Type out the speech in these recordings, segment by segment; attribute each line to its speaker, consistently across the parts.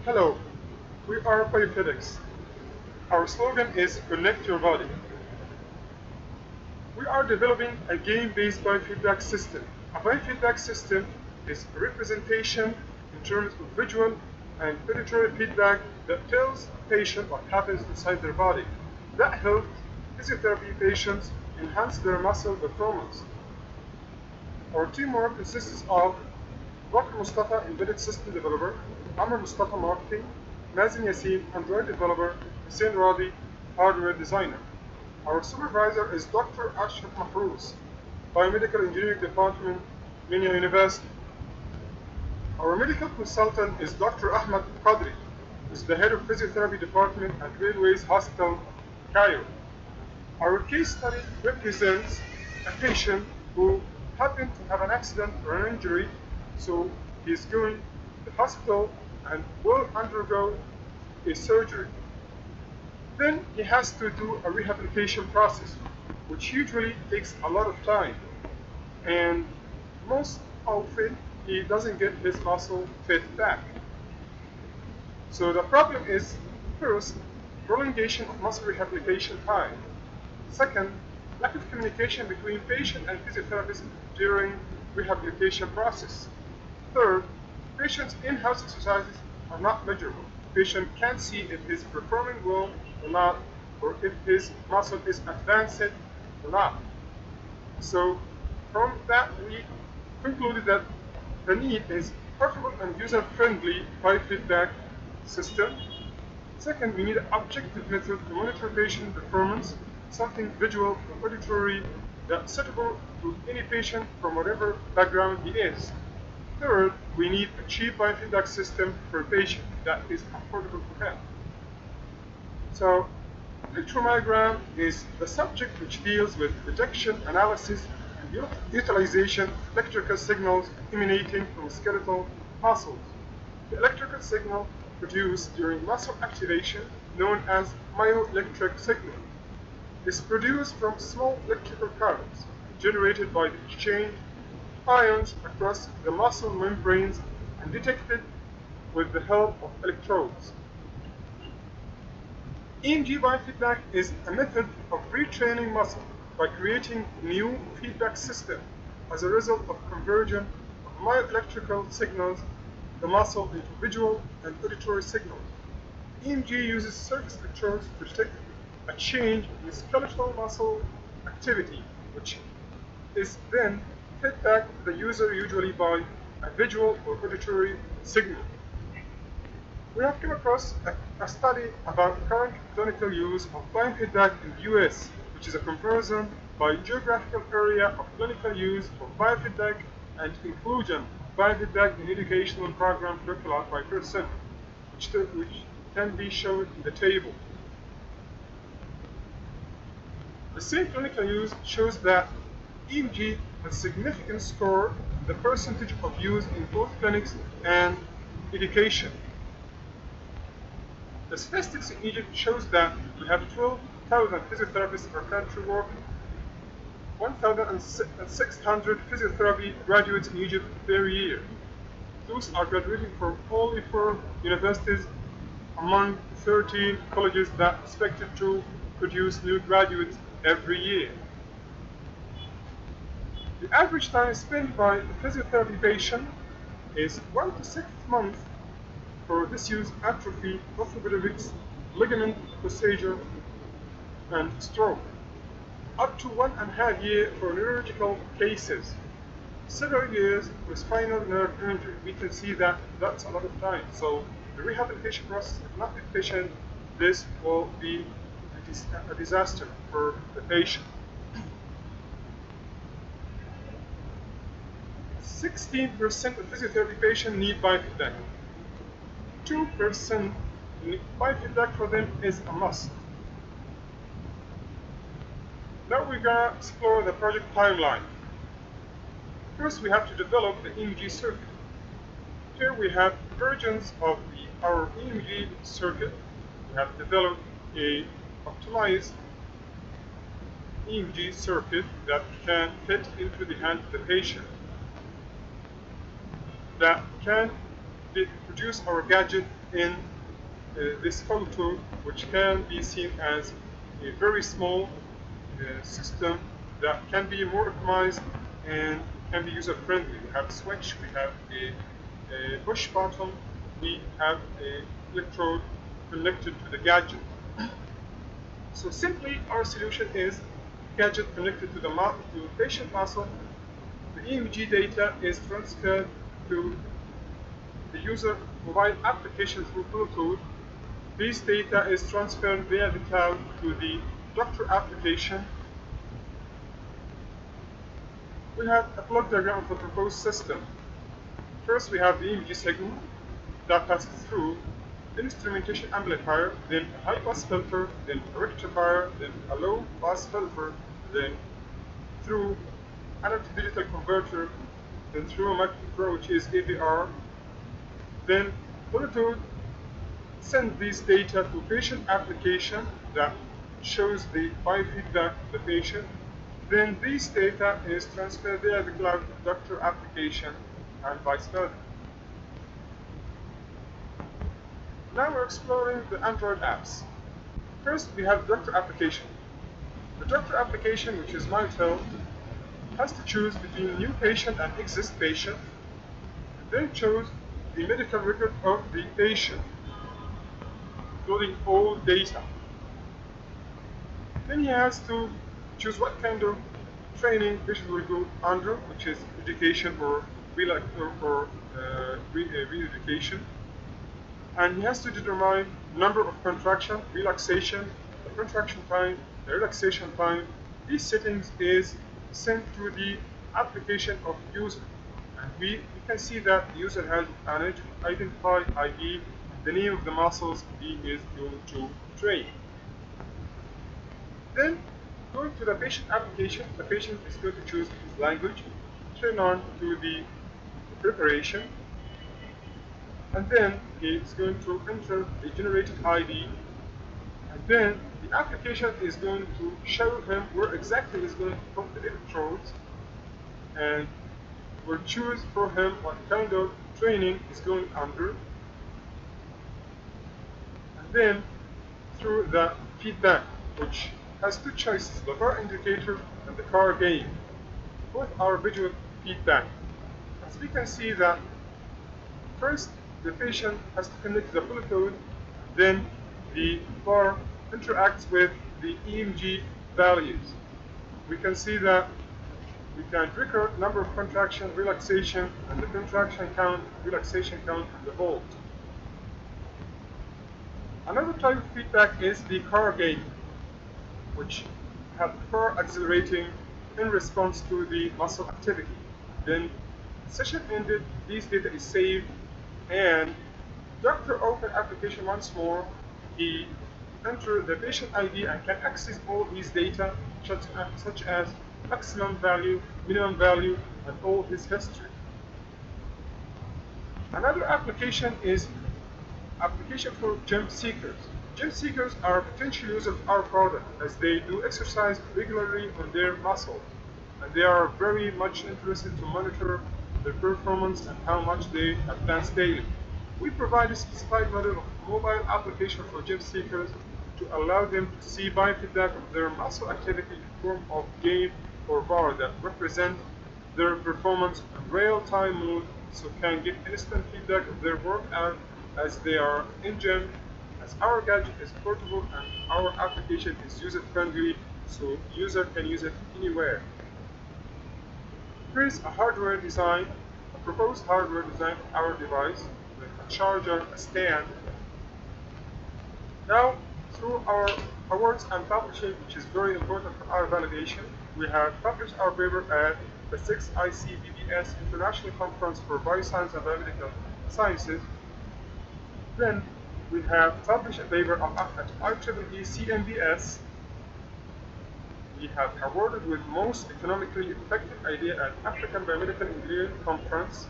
Speaker 1: Hello, we are Biofeedx. Our slogan is Connect Your Body. We are developing a game-based biofeedback system. A biofeedback system is a representation in terms of visual and auditory feedback that tells the patient what happens inside their body. That helps physiotherapy patients enhance their muscle performance. Our teamwork consists of Dr. Mustafa, Embedded System Developer, Amr Mustafa, Marketing, Mazin Yassin, Android Developer, Hussein Radi, Hardware Designer. Our supervisor is Dr. Ashraf Mahrouz, Biomedical Engineering Department, Minya University. Our medical consultant is Dr. Ahmed Qadri, who is the head of Physiotherapy Department at Railways Hospital, Cairo. Our case study represents a patient who happened to have an accident or an injury, so he's going to the hospital and will undergo a surgery. Then he has to do a rehabilitation process, which usually takes a lot of time, and most often he doesn't get his muscle fit back. So the problem is, first, prolongation of muscle rehabilitation time. Second, lack of communication between patient and physiotherapist during rehabilitation process. Third, patient's in-house exercises are not measurable. Patient can't see if he's performing well or not, or if his muscle is advanced or not. So from that, we concluded that the need is portable and user-friendly biofeedback system. Second, we need an objective method to monitor patient performance, something visual or auditory that's suitable to any patient from whatever background he is. Third, we need a cheap biofeedback system per patient that is affordable for him. So, electromyogram is the subject which deals with detection, analysis, and utilization of electrical signals emanating from skeletal muscles. The electrical signal produced during muscle activation, known as myoelectric signal, is produced from small electrical currents generated by the exchange of ions across the muscle membranes and detected with the help of electrodes. EMG biofeedback is a method of retraining muscle by creating new feedback system as a result of conversion of myoelectrical signals the muscle into visual and auditory signals. EMG uses surface electrodes to detect a change in skeletal muscle activity, which is then fed back to the user usually by a visual or auditory signal. We have come across a study about current clinical use of biofeedback in the US, which is a comparison by geographical area of clinical use of biofeedback and inclusion of biofeedback in educational program curricula by percent, which can be shown in the table. The same clinical use shows that EMG has a significant score in the percentage of use in both clinics and education. The statistics in Egypt shows that we have 12,000 physiotherapists per country working, 1,600 physiotherapy graduates in Egypt per year. Those are graduating from only 4 universities among 13 colleges that are expected to produce new graduates every year. The average time spent by a physiotherapy patient is 1 to 6 months for disuse, atrophy, orthopedics, ligament procedure, and stroke. Up to 1.5 years for neurological cases. Several years for spinal nerve injury. We can see that that's a lot of time. So the rehabilitation process, if not efficient, this will be a disaster for the patient. 16% of physiotherapy patients need biofeedback. 2% biofeedback for them is a must. Now we're going to explore the project timeline. First, we have to develop the EMG circuit. Here we have versions of our EMG circuit. We have developed a optimized EMG circuit that can fit into the hand of the patient, that can produce our gadget in this photo, which can be seen as a very small system that can be more optimized and can be user friendly. We have a switch, we have a push button, we have a electrode connected to the gadget. So simply our solution is gadget connected to the patient muscle. The EMG data is transferred to the user mobile application through Bluetooth. This data is transferred via the cloud to the doctor application. We have a block diagram of the proposed system. First, we have the EMG signal that passes through the instrumentation amplifier, then a high-pass filter, then a rectifier, then a low-pass filter, then through analog-to-digital converter, then through a microcontroller, which is AVR. Then Bluetooth send these data to patient application that shows the biofeedback of the patient. Then this data is transferred via the cloud to doctor application and vice versa. Now we're exploring the Android apps. First, we have doctor application. The doctor application, which is MyTel, has to choose between new patient and exist patient, and then choose the medical record of the patient, including all data. Then he has to choose what kind of training patient will go under, which is education or re-education. And he has to determine number of contraction, relaxation, the contraction time, the relaxation time. These settings is sent to the application of user. And we can see that the user has an identified ID, the name of the muscles he is going to train. Then, going to the patient application, the patient is going to choose his language, turn on to the preparation, and then he is going to enter the generated ID, and then the application is going to show him where exactly he's going to put the electrodes, and will choose for him what kind of training is going under, and then through the feedback, which has two choices, the car indicator and the car gain. Both are visual feedback. As we can see that first the patient has to connect to the Bluetooth, then the bar interacts with the EMG values. We can see that we can record number of contraction, relaxation, and the contraction count, relaxation count, and the volt. Another type of feedback is the car gain, which have the car accelerating in response to the muscle activity. Then session ended, this data is saved, and doctor open application once more. He enter the patient ID and can access all these data, such as maximum value, minimum value, and all his history. Another application is application for gym seekers. Gym seekers are potential users of our product as they do exercise regularly on their muscles, and they are very much interested to monitor their performance and how much they advance daily. We provide a specified model of mobile application for gym seekers to allow them to see biofeedback of their muscle activity in form of game or bar that represent their performance in real-time mode, so can get instant feedback of their workout as they are in gym. As our gadget is portable and our application is user-friendly, so user can use it anywhere. Here is a hardware design, a proposed hardware design of our device with a charger, a stand. Now, through our awards and publishing, which is very important for our validation, we have published our paper at the 6th ICBBS International Conference for Bioscience and Biomedical Sciences. Then we have published a paper at IEEE CNBS. We have awarded with most economically effective idea at African Biomedical Engineering Conference.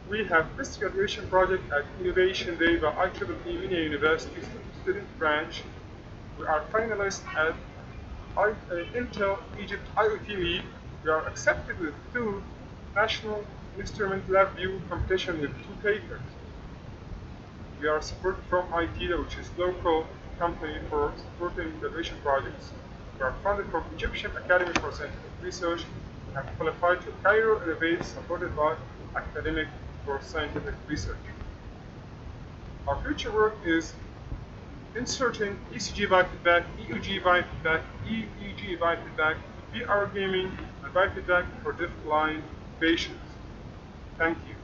Speaker 1: We have best graduation project at Innovation Day by IEEE Minya University Student Branch. We are finalists at Intel Egypt IoT League. We are accepted with 2 national instrument lab view competition with 2 papers. We are supported from ITIDA, which is local company for supporting innovation projects. We are funded from Egyptian Academy for Scientific Research and qualified to Cairo Innovate, supported by Academic for Scientific Research. Our future work is inserting ECG biofeedback, EEG biofeedback, EEG biofeedback, VR gaming, and biofeedback for deaf-blind patients. Thank you.